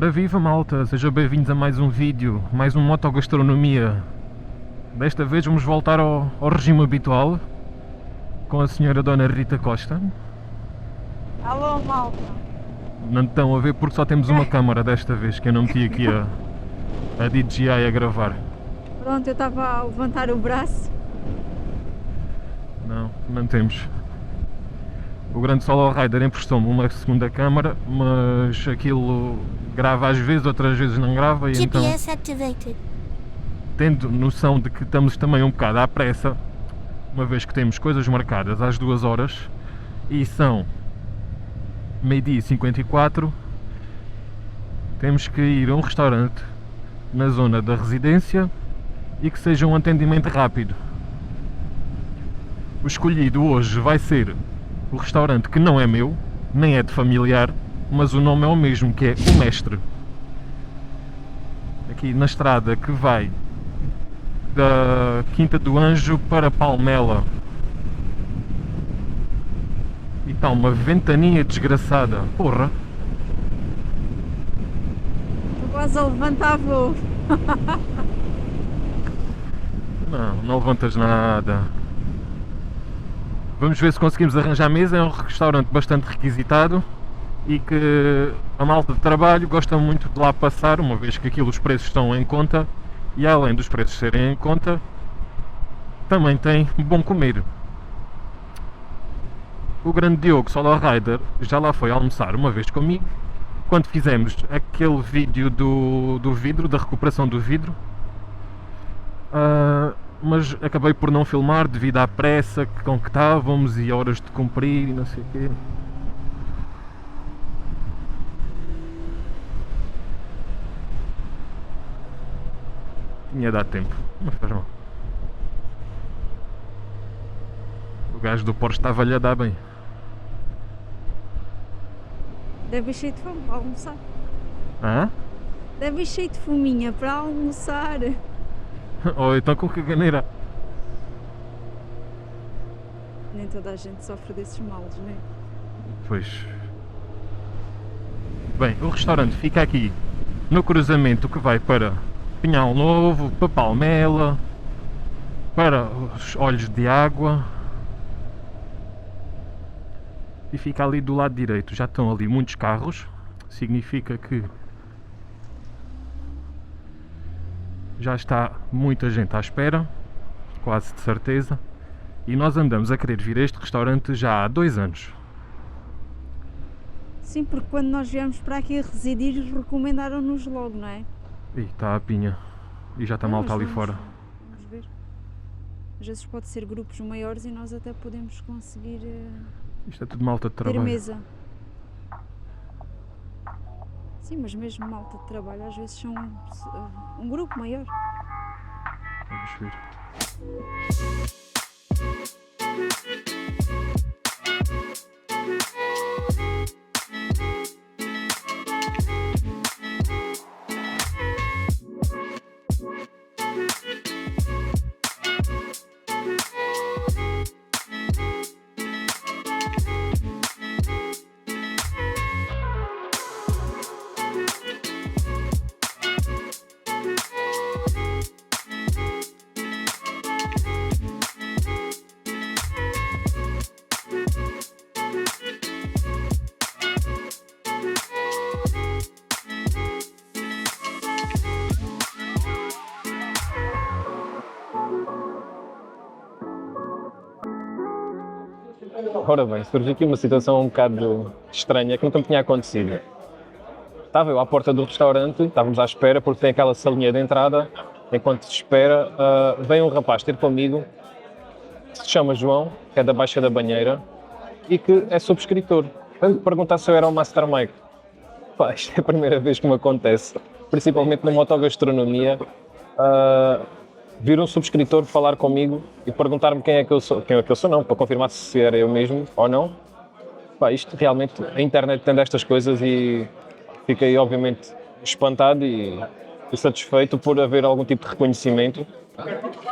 Ora viva malta, sejam bem-vindos a mais um vídeo, mais um Motogastronomia. Desta vez vamos voltar ao regime habitual com a senhora Dona Rita Costa. Alô malta. Não estão a ver porque só temos uma câmara desta vez, que eu não meti aqui a DJI a gravar. Pronto, eu estava a levantar o braço. Não temos. O grande Solo Rider emprestou-me uma segunda câmara, mas aquilo grava às vezes, outras vezes não grava, e então, GPS activated. tendo noção de que estamos também um bocado à pressa, uma vez que temos coisas marcadas às 2 horas e são meio-dia e 54, temos que ir a um restaurante na zona da residência e que seja um atendimento rápido. O escolhido hoje vai ser o restaurante que não é meu, nem é de familiar, mas o nome é o mesmo, que é O Mestre. Aqui na estrada que vai da Quinta do Anjo para Palmela. E está uma ventania desgraçada. Porra! Estou quase a levantar voo. Não levantas nada. Vamos ver se conseguimos arranjar mesa. É um restaurante bastante requisitado e que a malta de trabalho gosta muito de lá passar, uma vez que aquilo os preços estão em conta e além dos preços serem em conta, também tem bom comer. O grande Diogo Solo Rider já lá foi almoçar uma vez comigo, quando fizemos aquele vídeo do vidro, da recuperação do vidro. Mas acabei por não filmar devido à pressa com que estávamos e horas de cumprir e não sei o quê. Tinha dado tempo, mas faz mal. O gajo do Porsche estava-lhe a dar bem. Deve ir cheio de fome para almoçar. Hã? Deve ir cheio de fominha para almoçar. Ou então com caganeira. Nem toda a gente sofre desses males, não é? Pois. Bem, o restaurante fica aqui no cruzamento que vai para Pinhal Novo, para Palmela, para os Olhos de Água. E fica ali do lado direito. Já estão ali muitos carros. Significa que já está muita gente à espera, quase de certeza. E nós andamos a querer vir a este restaurante já há 2 anos. Sim, porque quando nós viemos para aqui residir, recomendaram-nos logo, não é? E está a pinha. E já está Não, malta mas ali fora. Vamos ver. Às vezes pode ser grupos maiores e nós até podemos conseguir Isto é tudo malta de ter trabalho. mesa. Sim, mas mesmo malta de trabalho às vezes são um grupo maior. Vamos ver. Ora bem, surgiu aqui uma situação um bocado estranha que nunca me tinha acontecido. Estava eu à porta do restaurante, estávamos à espera porque tem aquela salinha de entrada. Enquanto se espera, vem um rapaz ter comigo, que se chama João, que é da Baixa da Banheira e que é subscritor. Veio-me perguntar se eu era o Master Mike. Pá, isto é a primeira vez que me acontece, principalmente na motogastronomia. Vir um subscritor falar comigo e perguntar-me quem é que eu sou. Quem é que eu sou não, para confirmar se era eu mesmo ou não. Pá, isto realmente, a internet tem destas coisas e fiquei obviamente espantado e satisfeito por haver algum tipo de reconhecimento.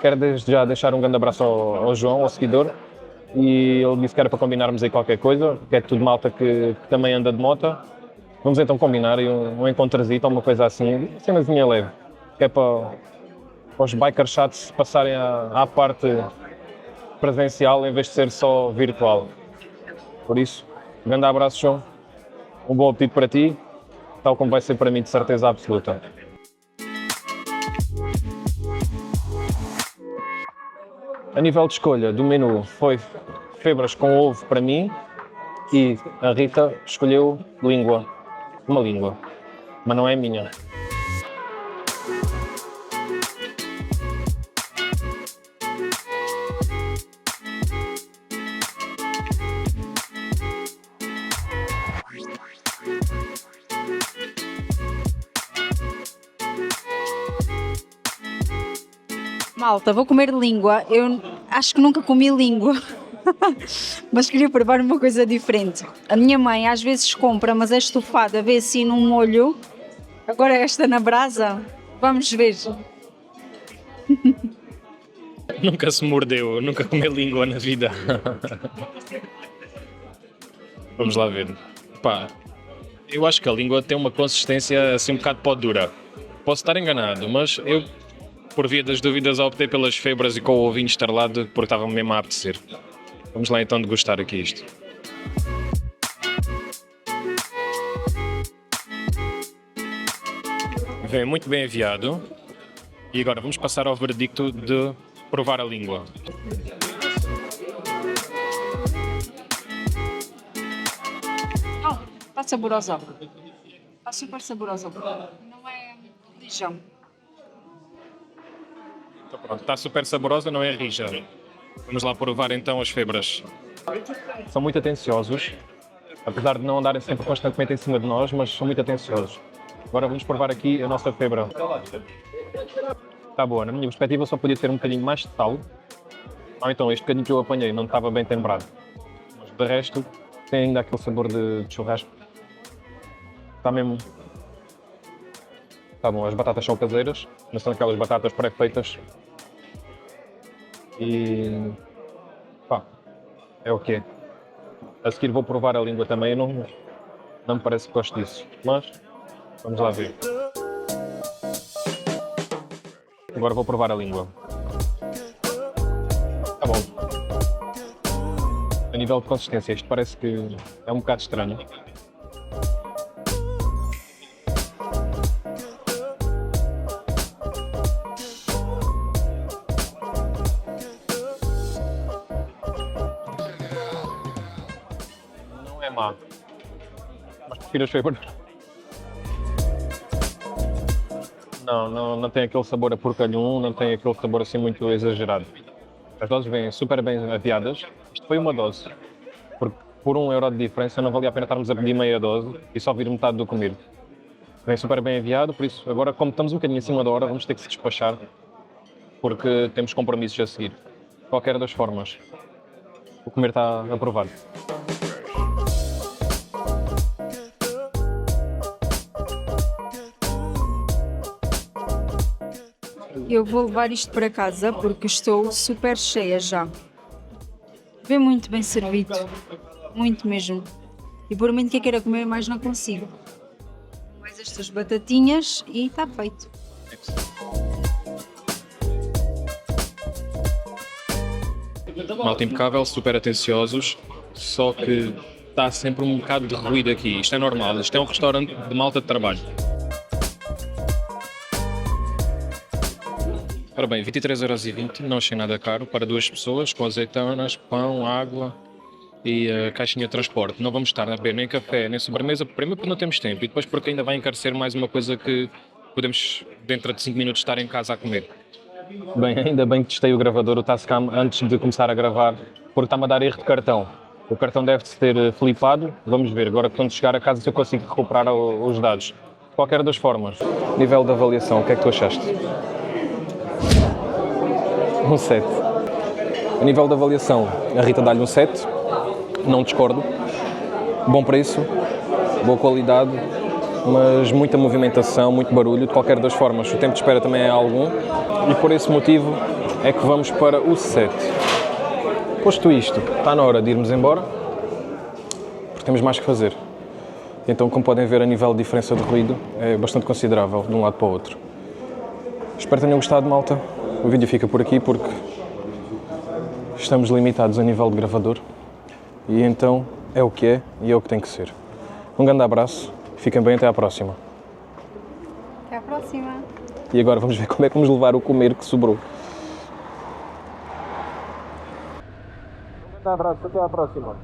Quero desde já deixar um grande abraço ao João, ao seguidor, e ele disse que era para combinarmos aí qualquer coisa, que é tudo malta que também anda de moto. Vamos então combinar um encontrazito ou uma coisa assim, uma cenazinha leve, que é para os biker chats passarem à parte presencial em vez de ser só virtual. Por isso, grande abraço, João, um bom apetite para ti, tal como vai ser para mim, de certeza absoluta. A nível de escolha do menu foi febras com ovo para mim e a Rita escolheu língua, uma língua, mas não é minha. Malta, vou comer língua. Eu acho que nunca comi língua, mas queria provar uma coisa diferente. A minha mãe às vezes compra, mas é estufada, vê assim num molho. Agora esta na brasa, vamos ver. Nunca se mordeu, nunca comeu língua na vida. Vamos lá ver. Pá, eu acho que a língua tem uma consistência assim um bocado pó dura. Posso estar enganado, mas eu, por via das dúvidas, optei pelas febras e com o ovinho estarlado porque estava mesmo a apetecer. Vamos lá então degustar aqui isto. Vem muito bem aviado. E agora vamos passar ao veredicto de provar a língua. Está saborosa. Está super saborosa. Não é rijão. Então pronto, está super saborosa, não é rija. Vamos lá provar então as febras. São muito atenciosos, apesar de não andarem sempre constantemente em cima de nós, mas são muito atenciosos. Agora vamos provar aqui a nossa febra. Está boa, na minha perspectiva só podia ter um bocadinho mais de sal. Ou então este bocadinho que eu apanhei não estava bem temperado. Mas de resto tem ainda aquele sabor de churrasco. Está mesmo... Está bom, as batatas são caseiras, mas são aquelas batatas pré-feitas. E... pá, é o que é. A seguir vou provar a língua também, não me parece que gosto disso, mas vamos lá ver. Agora vou provar a língua. Está bom. A nível de consistência, isto parece que é um bocado estranho. Não é má, mas prefiro as febras. Não tem aquele sabor a porcalhão, não tem aquele sabor assim muito exagerado. As doses vêm super bem aviadas. Isto foi uma dose, porque por €1 de diferença não valia a pena estarmos a pedir meia dose e só vir metade do comido. Vem super bem aviado, por isso agora, como estamos um bocadinho acima da hora, vamos ter que se despachar, porque temos compromissos a seguir. De qualquer das formas, o comer está aprovado. Eu vou levar isto para casa porque estou super cheia já. Vem muito bem servido, muito mesmo. E por muito que eu queira comer mais não consigo. Mais estas batatinhas e está feito. Malta impecável, super atenciosos, só que está sempre um bocado de ruído aqui. Isto é normal, isto é um restaurante de malta de trabalho. Ora bem, 23,20€, não achei nada caro para duas pessoas, com azeitonas, pão, água e a caixinha de transporte. Não vamos estar a beber nem café, nem sobremesa, primeiro porque não temos tempo e depois porque ainda vai encarecer mais uma coisa que podemos, dentro de 5 minutos, estar em casa a comer. Bem, ainda bem que testei o gravador, o Tascam, antes de começar a gravar, porque está-me a dar erro de cartão. O cartão deve-se ter flipado, vamos ver, agora quando chegar a casa se eu consigo recuperar os dados. De qualquer das formas. Nível de avaliação, o que é que tu achaste? Um 7. A nível de avaliação, a Rita dá-lhe um 7, não discordo. Bom preço, boa qualidade, mas muita movimentação, muito barulho, de qualquer das formas. O tempo de espera também é algum e por esse motivo é que vamos para o 7. Posto isto, está na hora de irmos embora, porque temos mais que fazer. Então, como podem ver, a nível de diferença de ruído é bastante considerável de um lado para o outro. Espero que tenham gostado, malta. O vídeo fica por aqui porque estamos limitados a nível de gravador e então é o que é e é o que tem que ser. Um grande abraço, fiquem bem, até à próxima. Até à próxima. E agora vamos ver como é que vamos levar o comer que sobrou. Um grande abraço, até à próxima.